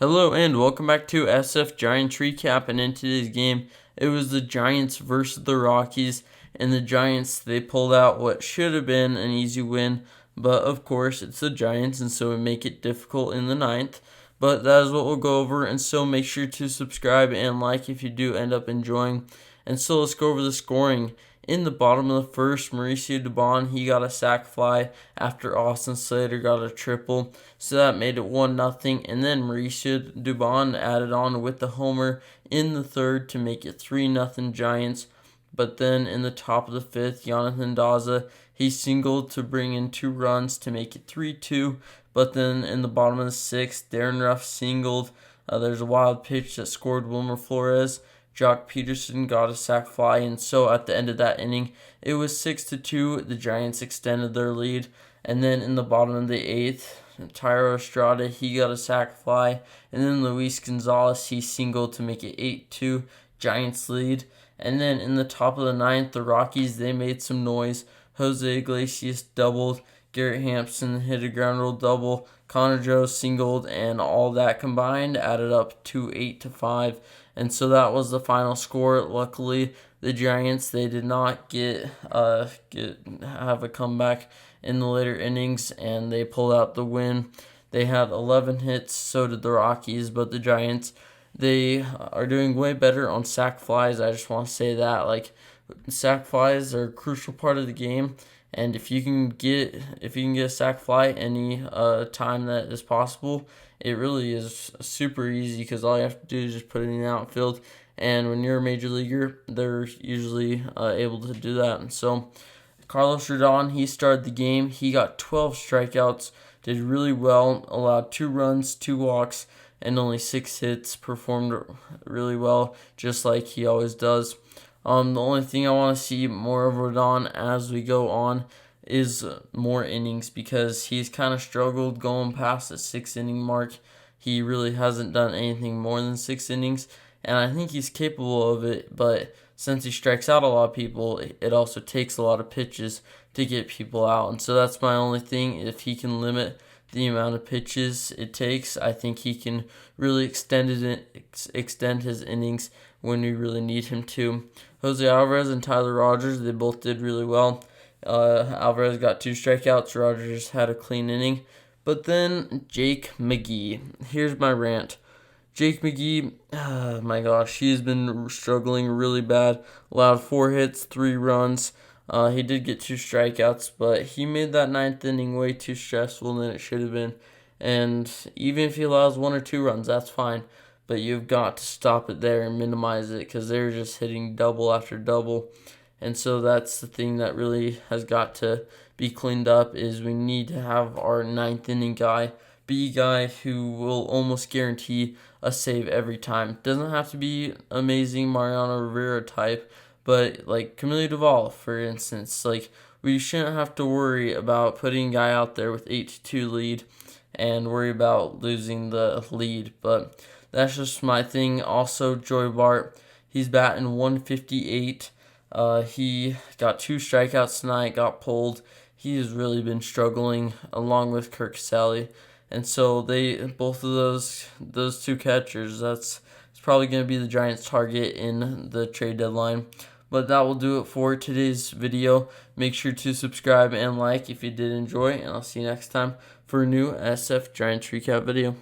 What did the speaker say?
Hello and welcome back to SF Giants Recap, and in today's game, it was the Giants versus the Rockies, and the Giants, they pulled out what should have been an easy win, but of course, it's the Giants, and so it make it difficult in the ninth, but that is what we'll go over, and so make sure to subscribe and like if you do end up enjoying, and so let's go over the scoring. In the bottom of the first, Mauricio Dubon, he got a sac fly after Austin Slater got a triple, so that made it 1-0. And then Mauricio Dubon added on with the homer in the third to make it 3-0 Giants. But then in the top of the fifth, Jonathan Daza, he singled to bring in 2 runs to make it 3-2. But then in the bottom of the sixth, Darren Ruff singled. There's a wild pitch that scored Wilmer Flores. Jock Peterson got a sac fly, and so at the end of that inning, it was 6-2. The Giants extended their lead, and then in the bottom of the eighth, Tyro Estrada, he got a sac fly, and then Luis Gonzalez, he singled to make it 8-2, Giants lead. And then in the top of the ninth, the Rockies, they made some noise. Jose Iglesias doubled, Garrett Hampson hit a ground rule double, Connor Joe singled, and all that combined added up to 8-5. And so that was the final score. Luckily, the Giants, they did not have a comeback in the later innings, and they pulled out the win. They had 11 hits, so did the Rockies, but the Giants, they are doing way better on sac flies. I just want to say that, sac flies are a crucial part of the game, and if you can get a sac fly any time that is possible, it really is super easy because all you have to do is just put it in the outfield. And when you're a major leaguer, they're usually able to do that. And so Carlos Rodon, he started the game. He got 12 strikeouts, did really well, allowed 2 runs, 2 walks, and only 6 hits, performed really well, just like he always does. The only thing I want to see more of Rodon as we go on is more innings, because he's kind of struggled going past the 6-inning mark. He really hasn't done anything more than 6 innings, and I think he's capable of it, but since he strikes out a lot of people, it also takes a lot of pitches to get people out, and so that's my only thing. If he can limit the amount of pitches it takes, I think he can really extend his innings when we really need him to. Jose Alvarez and Tyler Rogers, they both did really well. Alvarez got 2 strikeouts. Rogers had a clean inning. But then Jake McGee. Here's my rant. Jake McGee, my gosh, he's been struggling really bad. Allowed 4 hits, 3 runs. He did get 2 strikeouts, but he made that 9th inning way too stressful than it should have been. And even if he allows 1 or 2 runs, that's fine. But you've got to stop it there and minimize it, because they're just hitting double after double. And so that's the thing that really has got to be cleaned up, is we need to have our 9th inning guy be a guy who will almost guarantee a save every time. Doesn't have to be amazing Mariano Rivera type, but like Camilo Duvall, for instance, we shouldn't have to worry about putting a guy out there with 8-2 lead and worry about losing the lead. But that's just my thing. Also, Joey Bart, he's batting 158. He got 2 strikeouts tonight, got pulled. He has really been struggling, along with Kirk Sally. And so both of those 2 catchers, it's probably going to be the Giants' target in the trade deadline. But that will do it for today's video. Make sure to subscribe and like if you did enjoy, and I'll see you next time for a new SF Giants Recap video.